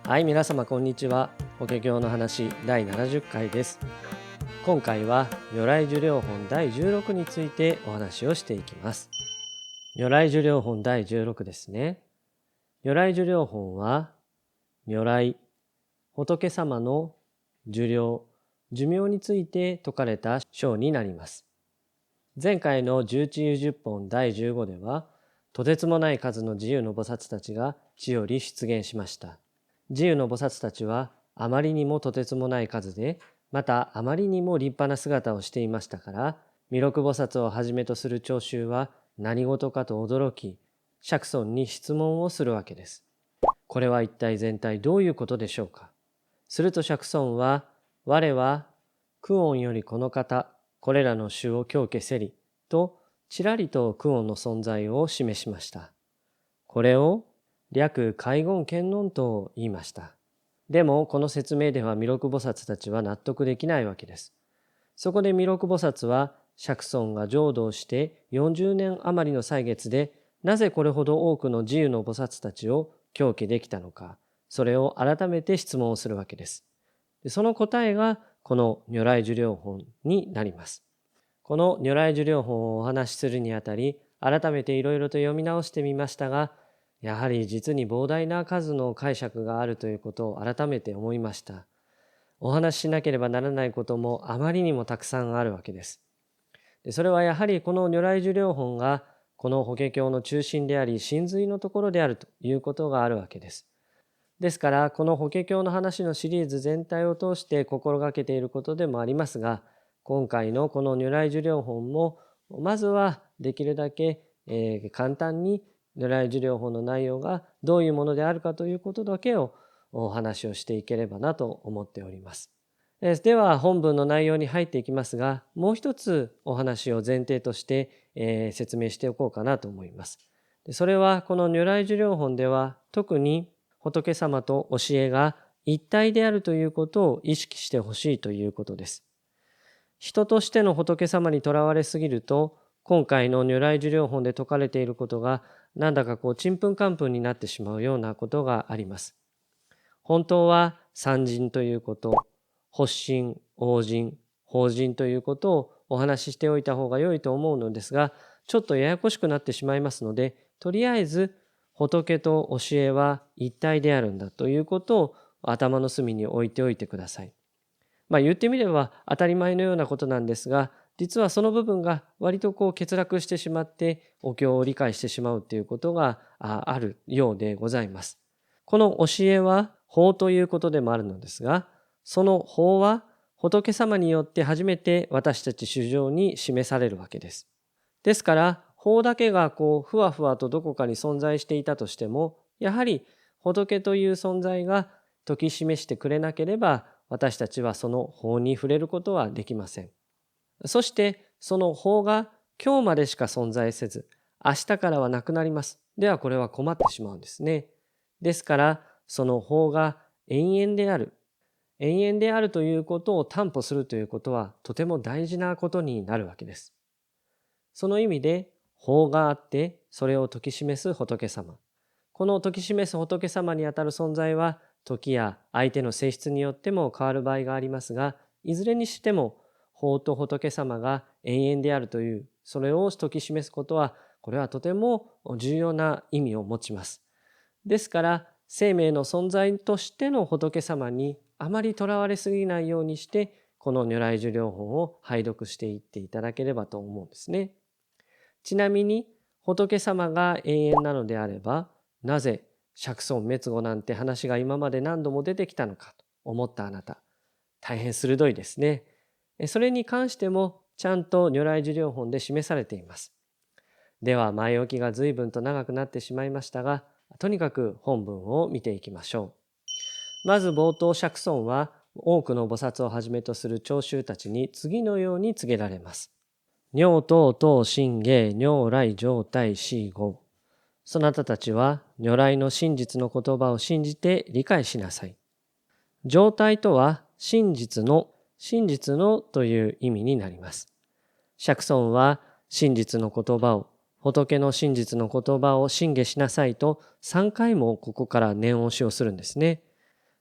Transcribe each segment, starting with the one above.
はい、皆様こんにちは。法華経の話第70回です。今回は如来寿量本第16についてお話をしていきます。如来寿量本第16ですね。如来寿量本は如来、仏様の寿量、寿命について説かれた章になります。前回の十地遊十本第15では、とてつもない数の自由の菩薩たちが地より出現しました。自由の菩薩たちはあまりにもとてつもない数で、またあまりにも立派な姿をしていましたから、弥勒菩薩をはじめとする聴衆は何事かと驚き、釈尊に質問をするわけです。これは一体全体どういうことでしょうか。すると釈尊は、我は久遠よりこの方、これらの種を教化せり、とちらりと久遠の存在を示しました。これを略海言検論と言いました。でもこの説明では弥勒菩薩たちは納得できないわけです。そこで弥勒菩薩は釈尊が浄土をして40年余りの歳月でなぜこれほど多くの自由の菩薩たちを教化できたのか、それを改めて質問をするわけです。その答えがこの如来寿量本になります。この如来寿量本をお話しするにあたり、改めていろいろと読み直してみましたが、やはり実に膨大な数の解釈があるということを改めて思いました。お話ししなければならないこともあまりにもたくさんあるわけです。それはやはりこの如来寿量本がこの法華経の中心であり真髄のところであるということがあるわけです。ですからこの法華経の話のシリーズ全体を通して心がけていることでもありますが、今回のこの如来寿量本もまずはできるだけ簡単に如来寿量本の内容がどういうものであるかということだけをお話をしていければなと思っております。では本文の内容に入っていきますが、もう一つお話を前提として説明しておこうかなと思います。それはこの如来寿量本では特に仏様と教えが一体であるということを意識してほしいということです。人としての仏様にとらわれすぎると、今回の如来寿量本で説かれていることがなんだかちんぷんかんぷんになってしまうようなことがあります。本当は三人ということ、発心、応心、法人ということをお話ししておいた方が良いと思うのですが、ちょっとややこしくなってしまいますので、とりあえず仏と教えは一体であるんだということを頭の隅に置いておいてください。言ってみれば当たり前のようなことなんですが、実はその部分が割と欠落してしまってお経を理解してしまうということがあるようでございます。この教えは法ということでもあるのですが、その法は仏様によって初めて私たち衆生に示されるわけです。ですから法だけがふわふわとどこかに存在していたとしても、やはり仏という存在が説き示してくれなければ、私たちはその法に触れることはできません。そしてその法が今日までしか存在せず、明日からはなくなります。ではこれは困ってしまうんですね。ですからその法が永遠である。永遠であるということを担保するということはとても大事なことになるわけです。その意味で法があってそれを説き示す仏様。この説き示す仏様にあたる存在は時や相手の性質によっても変わる場合がありますが、いずれにしても法と仏様が永遠であるという、それを説き示すことは、これはとても重要な意味を持ちます。ですから生命の存在としての仏様にあまりとらわれすぎないようにして、この如来寿量本を拝読していっていただければと思うんですね。ちなみに仏様が永遠なのであれば、なぜ釈尊滅後なんて話が今まで何度も出てきたのかと思ったあなた、大変鋭いですね。それに関してもちゃんと如来寿量本で示されています。では前置きが随分と長くなってしまいましたが、とにかく本文を見ていきましょう。まず冒頭、釈尊は多くの菩薩をはじめとする聴衆たちに次のように告げられます。尿等々心芸如来状態四五。そなたたちは如来の真実の言葉を信じて理解しなさい。状態とは真実のという意味になります。釈尊は真実の言葉を、仏の真実の言葉を信下しなさいと3回もここから念押しをするんですね。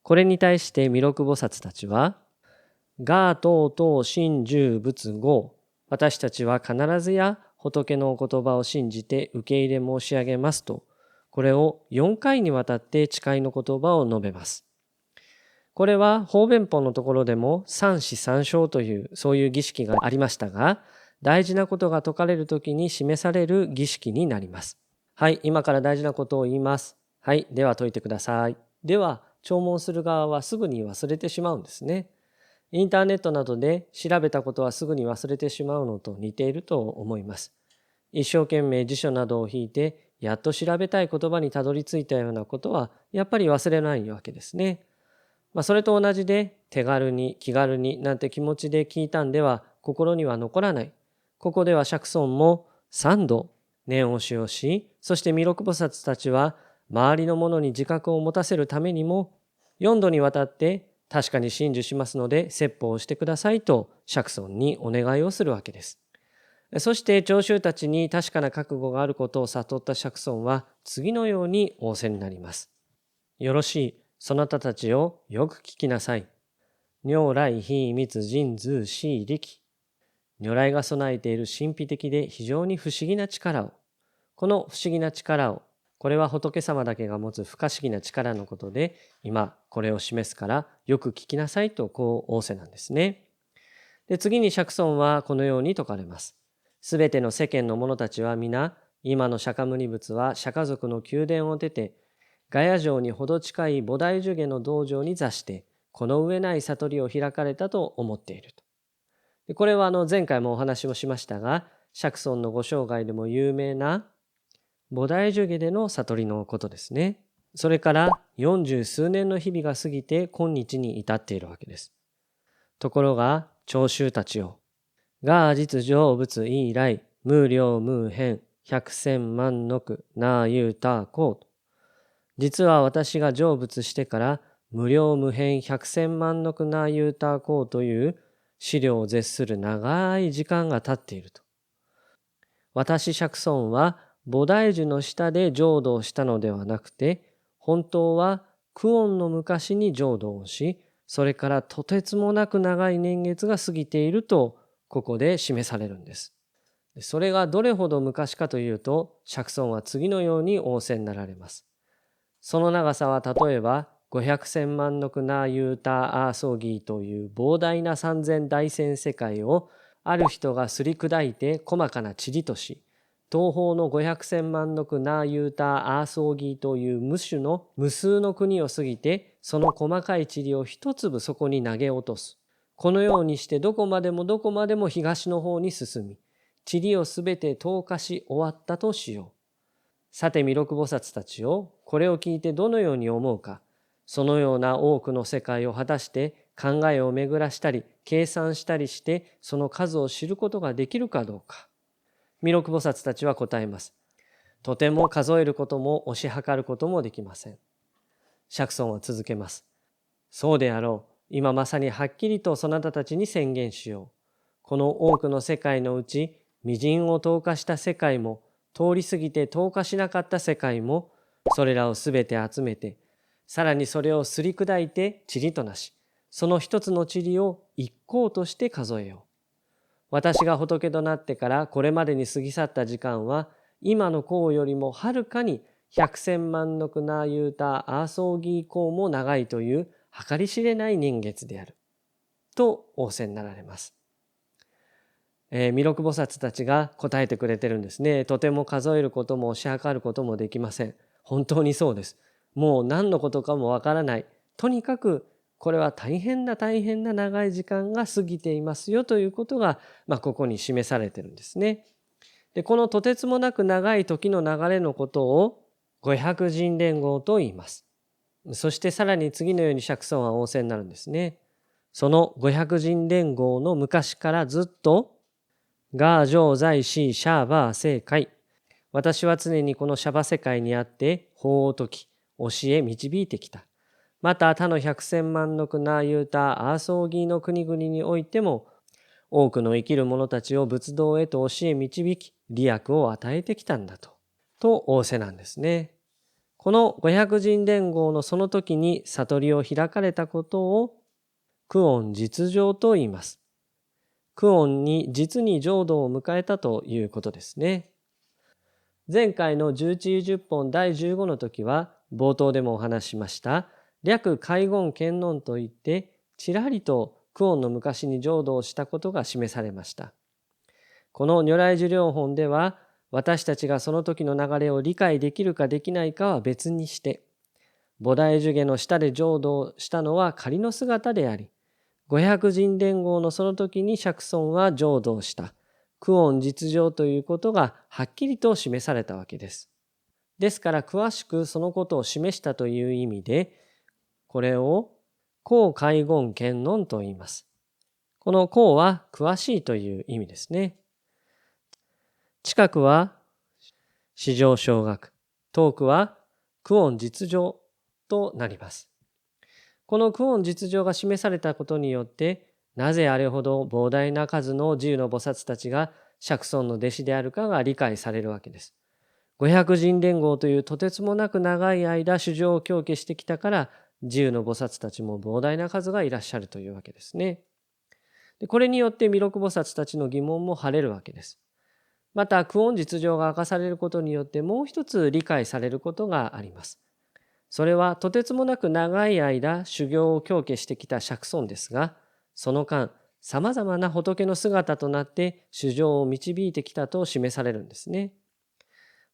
これに対して弥勒菩薩たちは、がとうとう信十仏語、私たちは必ずや仏のお言葉を信じて受け入れ申し上げますと、これを4回にわたって誓いの言葉を述べます。これは方便法のところでも三子三称というそういう儀式がありましたが、大事なことが説かれるときに示される儀式になります。はい、今から大事なことを言います。はい、では説いてください。では、聴聞する側はすぐに忘れてしまうんですね。インターネットなどで調べたことはすぐに忘れてしまうのと似ていると思います。一生懸命辞書などを引いて、やっと調べたい言葉にたどり着いたようなことは、やっぱり忘れないわけですね。それと同じで、手軽に気軽になんて気持ちで聞いたんでは心には残らない。ここでは釈尊も3度念押しをし、そして弥勒菩薩たちは周りの者に自覚を持たせるためにも4度にわたって確かに信受しますので説法をしてくださいと釈尊にお願いをするわけです。そして聴衆たちに確かな覚悟があることを悟った釈尊は次のように仰せになります。よろしい。そなたたちをよく聞きなさい。如来非密人図思力。如来が備えている神秘的で非常に不思議な力を。この不思議な力を、これは仏様だけが持つ不可思議な力のことで、今これを示すからよく聞きなさいとこう仰せなんですね。で、次に釈尊はこのように説かれます。すべての世間の者たちは皆、今の釈迦牟尼仏は釈迦族の宮殿を出て、ガヤ城にほど近い菩提樹下の道場に座して、この上ない悟りを開かれたと思っていると。これは前回もお話をしましたが、釈尊のご生涯でも有名な菩提樹下での悟りのことですね。それから40数年の日々が過ぎて今日に至っているわけです。ところが聴衆たちを、が実成仏以来、無量無辺、百千万の句なゆうたこうと。実は私が成仏してから無量無辺百千万の句なゆうたこうという資料を絶する長い時間が経っていると。私釈尊は菩提樹の下で浄土をしたのではなくて、本当は久遠の昔に浄土をし、それからとてつもなく長い年月が過ぎているとここで示されるんです。それがどれほど昔かというと、釈尊は次のように仰せになられます。その長さは例えば500千万の句なユータアーソーギーという膨大な三千大千世界をある人がすり砕いて細かな塵とし、東方の500千万の句なユータアーソーギーという無数の国を過ぎて、その細かい塵を一粒そこに投げ落とす。このようにしてどこまでも東の方に進み、塵をすべて投下し終わったとしよう。さて弥勒菩薩たちをこれを聞いてどのように思うか、そのような多くの世界を果たして考えを巡らしたり計算したりしてその数を知ることができるかどうか。弥勒菩薩たちは答えます。とても数えることも推し量ることもできません。釈尊は続けます。そうであろう。今まさにはっきりとそなたたちに宣言しよう。この多くの世界のうち、微塵を投下した世界も、通り過ぎて投下しなかった世界も、それらをすべて集めて、さらにそれをすり砕いて塵となし、その一つの塵を一項として数えよう。私が仏となってからこれまでに過ぎ去った時間は、今の項よりもはるかに百千万の句なゆうたアーソーギー項も長いという計り知れない年月である。と仰せになられます。弥勒菩薩たちが答えてくれてるんですね。とても数えることも推し量ることもできません。本当にそうです。もう何のことかもわからない。とにかくこれは大変な長い時間が過ぎていますよということが、ここに示されてるんですね。で、このとてつもなく長い時の流れのことを五百人連合と言います。そしてさらに次のように釈尊は仰せになるんですね。その五百人連合の昔からずっとが上在しシャーバー世界。私は常にこのシャバ世界にあって法を説き、教え導いてきた。また他の百千万の句なゆうたアーソーギーの国々においても、多くの生きる者たちを仏道へと教え導き、利益を与えてきたんだと仰せなんですね。この五百人連合のその時に悟りを開かれたことを久遠実情と言います。久遠に実に浄土を迎えたということですね。前回の十地十本第15の時は冒頭でもお話ししました略海言検論といってちらりと久遠の昔に浄土をしたことが示されました。この如来寿量本では私たちがその時の流れを理解できるかできないかは別にして菩提樹下の下で浄土をしたのは仮の姿であり五百人連合のその時に釈尊は浄土をした久遠実情ということがはっきりと示されたわけです。ですから詳しくそのことを示したという意味でこれを公海言検論と言います。この公は詳しいという意味ですね。近くは至上小学、遠くは久遠実情となります。この久遠実情が示されたことによってなぜあれほど膨大な数の自由の菩薩たちが釈尊の弟子であるかが理解されるわけです。五百人連合というとてつもなく長い間衆生を供給してきたから自由の菩薩たちも膨大な数がいらっしゃるというわけですね。でこれによって弥勒菩薩たちの疑問も晴れるわけです。また久遠実情が明かされることによってもう一つ理解されることがあります。それはとてつもなく長い間修行を供給してきた釈尊ですがその間さまざまな仏の姿となって衆生を導いてきたと示されるんですね。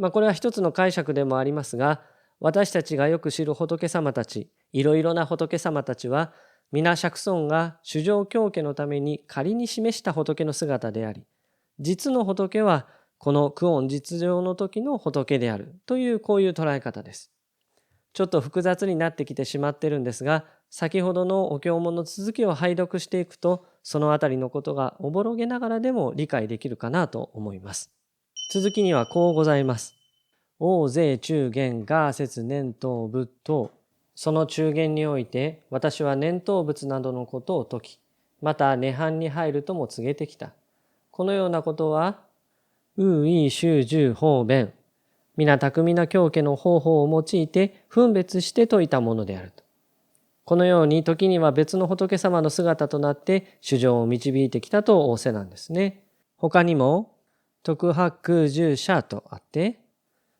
これは一つの解釈でもありますが私たちがよく知る仏様たちいろいろな仏様たちは皆釈尊が衆生供給のために仮に示した仏の姿であり実の仏はこの久遠実情の時の仏であるというこういう捉え方です。ちょっと複雑になってきてしまっているんですが先ほどのお経文の続きを拝読していくとそのあたりのことがおぼろげながらでも理解できるかなと思います。続きにはこうございます。王税中元ガー節念頭仏等その中元において私は念頭仏などのことを説きまた涅槃に入るとも告げてきた。このようなことは有意修従方便皆巧みな教家の方法を用いて分別して説いたものであると。このように時には別の仏様の姿となって衆生を導いてきたと仰せなんですね。他にも徳八空十者とあって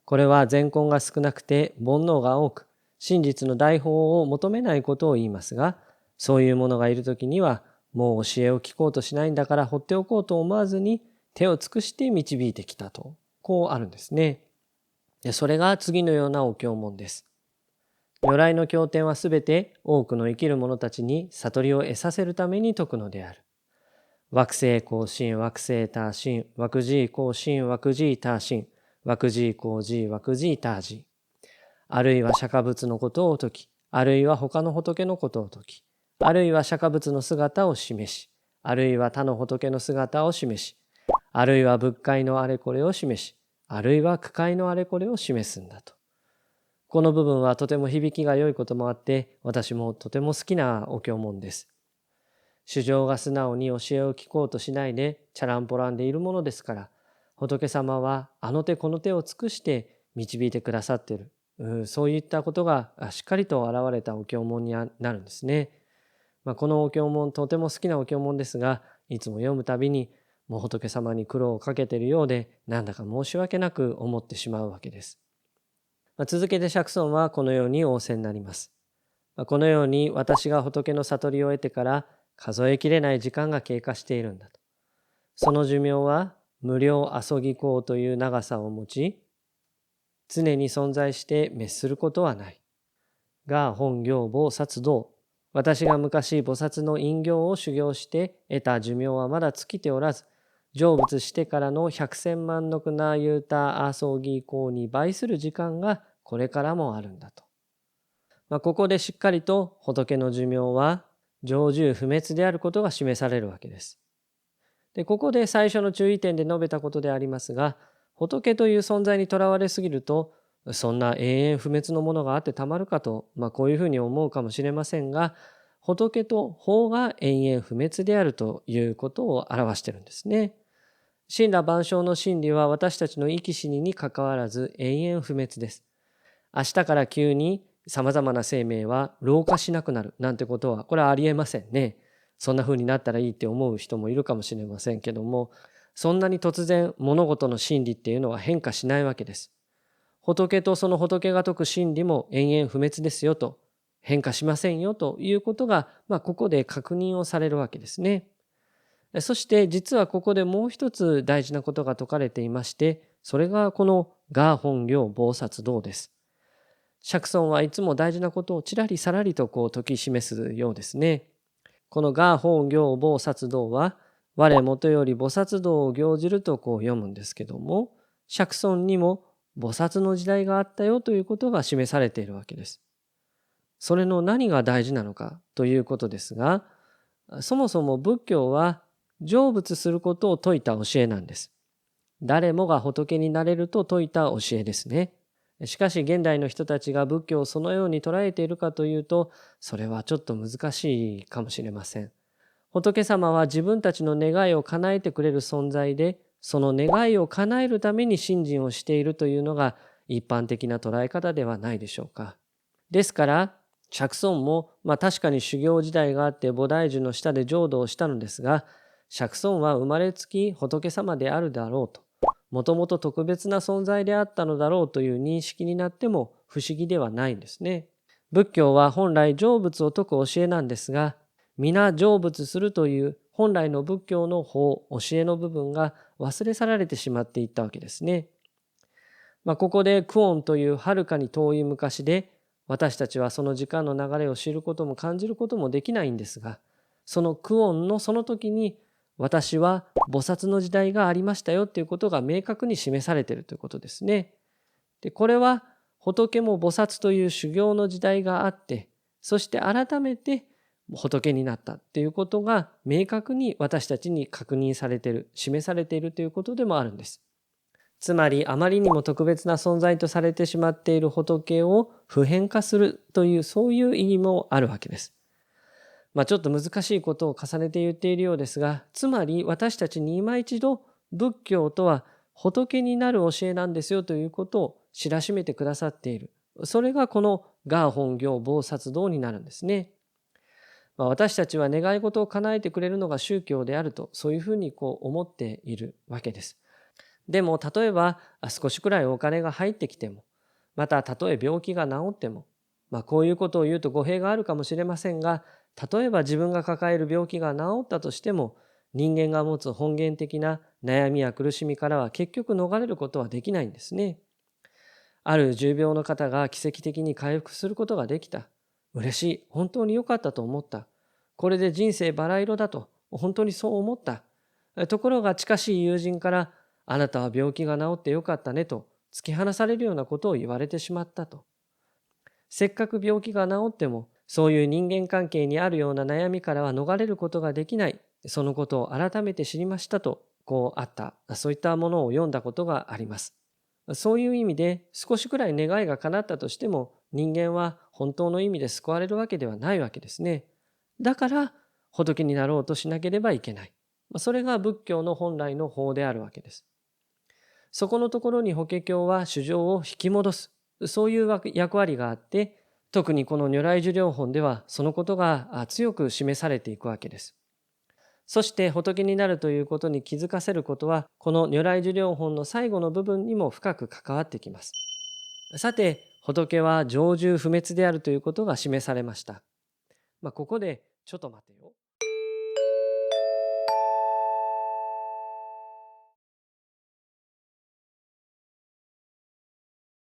これは善根が少なくて煩悩が多く真実の大法を求めないことを言いますがそういう者がいる時にはもう教えを聞こうとしないんだから放っておこうと思わずに手を尽くして導いてきたとこうあるんですね。それが次のようなお経文です。如来の経典はすべて多くの生きる者たちに悟りを得させるために説くのである。惑星後進惑星他進惑寺後進惑寺他進惑寺後寺惑寺他寺あるいは釈迦仏のことを説きあるいは他の仏のことを説きあるいは釈迦仏の姿を示しあるいは他の仏の姿を示しあるいは仏界のあれこれを示しあるいは苦界のあれこれを示すんだと。この部分はとても響きが良いこともあって私もとても好きなお経文です。衆生が素直に教えを聞こうとしないでチャランポランでいるものですから仏様はあの手この手を尽くして導いてくださっている、そういったことがしっかりと現れたお経文になるんですね。このお経文とても好きなお経文ですがいつも読むたびにもう仏様に苦労をかけているようでなんだか申し訳なく思ってしまうわけです。続けて釈尊はこのように仰せになります。このように私が仏の悟りを得てから数えきれない時間が経過しているんだと。その寿命は無量阿蘇義行という長さを持ち常に存在して滅することはない。が本行菩薩道私が昔菩薩の因行を修行して得た寿命はまだ尽きておらず成仏してからの百千万のなゆうた阿蘇義行に倍する時間がこれからもあるんだと。ここでしっかりと仏の寿命は常住不滅であることが示されるわけです。でここで最初の注意点で述べたことでありますが仏という存在にとらわれすぎるとそんな永遠不滅のものがあってたまるかと、こういうふうに思うかもしれませんが仏と法が永遠不滅であるということを表しているんですね。神羅万象の真理は私たちの生き死ににかかわらず永遠不滅です。明日から急にさまざまな生命は老化しなくなるなんてことはこれはありえませんね。そんな風になったらいいって思う人もいるかもしれませんけども、そんなに突然物事の真理っていうのは変化しないわけです。仏とその仏が説く真理も永遠不滅ですよと、変化しませんよということが、ここで確認をされるわけですね。そして実はここでもう一つ大事なことが説かれていまして、それがこの我本行菩薩道です。釈尊はいつも大事なことをちらりさらりと説き示すようですね。この我本行菩薩道は、我もとより菩薩道を行じると読むんですけども、釈尊にも菩薩の時代があったよということが示されているわけです。それの何が大事なのかということですが、そもそも仏教は成仏することを説いた教えなんです。誰もが仏になれると説いた教えですね。しかし現代の人たちが仏教をそのように捉えているかというと、それはちょっと難しいかもしれません。仏様は自分たちの願いを叶えてくれる存在で、その願いを叶えるために信心をしているというのが一般的な捉え方ではないでしょうか。ですから釈尊も確かに修行時代があって菩提樹の下で浄土をしたのですが、釈尊は生まれつき仏様であるだろうと、もともと特別な存在であったのだろうという認識になっても不思議ではないんですね。仏教は本来成仏を説く教えなんですが、皆成仏するという本来の仏教の法、教えの部分が忘れ去られてしまっていったわけですね。ここでクオンというはるかに遠い昔で、私たちはその時間の流れを知ることも感じることもできないんですが、そのクオンのその時に、私は菩薩の時代がありましたよということが明確に示されているということですね。で、これは仏も菩薩という修行の時代があって、そして改めて仏になったということが明確に私たちに確認されている、示されているということでもあるんです。つまりあまりにも特別な存在とされてしまっている仏を普遍化するというそういう意義もあるわけです。ちょっと難しいことを重ねて言っているようですが、つまり私たちに今一度仏教とは仏になる教えなんですよということを知らしめてくださっている。それがこの我本行菩薩道になるんですね。私たちは願い事を叶えてくれるのが宗教であると、そういうふうに思っているわけです。でも例えば少しくらいお金が入ってきても、またたとえ病気が治っても、こういうことを言うと語弊があるかもしれませんが、例えば自分が抱える病気が治ったとしても、人間が持つ本源的な悩みや苦しみからは結局逃れることはできないんですね。ある重病の方が奇跡的に回復することができた。嬉しい。本当に良かったと思った。これで人生バラ色だと、本当にそう思った。ところが近しい友人から、あなたは病気が治ってよかったねと突き放されるようなことを言われてしまったと。せっかく病気が治っても、そういう人間関係にあるような悩みからは逃れることができない。そのことを改めて知りましたと、あった。そういったものを読んだことがあります。そういう意味で少しくらい願いが叶ったとしても、人間は本当の意味で救われるわけではないわけですね。だから仏になろうとしなければいけない。それが仏教の本来の法であるわけです。そこのところに法華経は衆生を引き戻す、そういう役割があって、特にこの如来寿量本ではそのことが強く示されていくわけです。そして仏になるということに気づかせることは、この如来寿量本の最後の部分にも深く関わってきます。さて、仏は常住不滅であるということが示されました。ここでちょっと待てよ。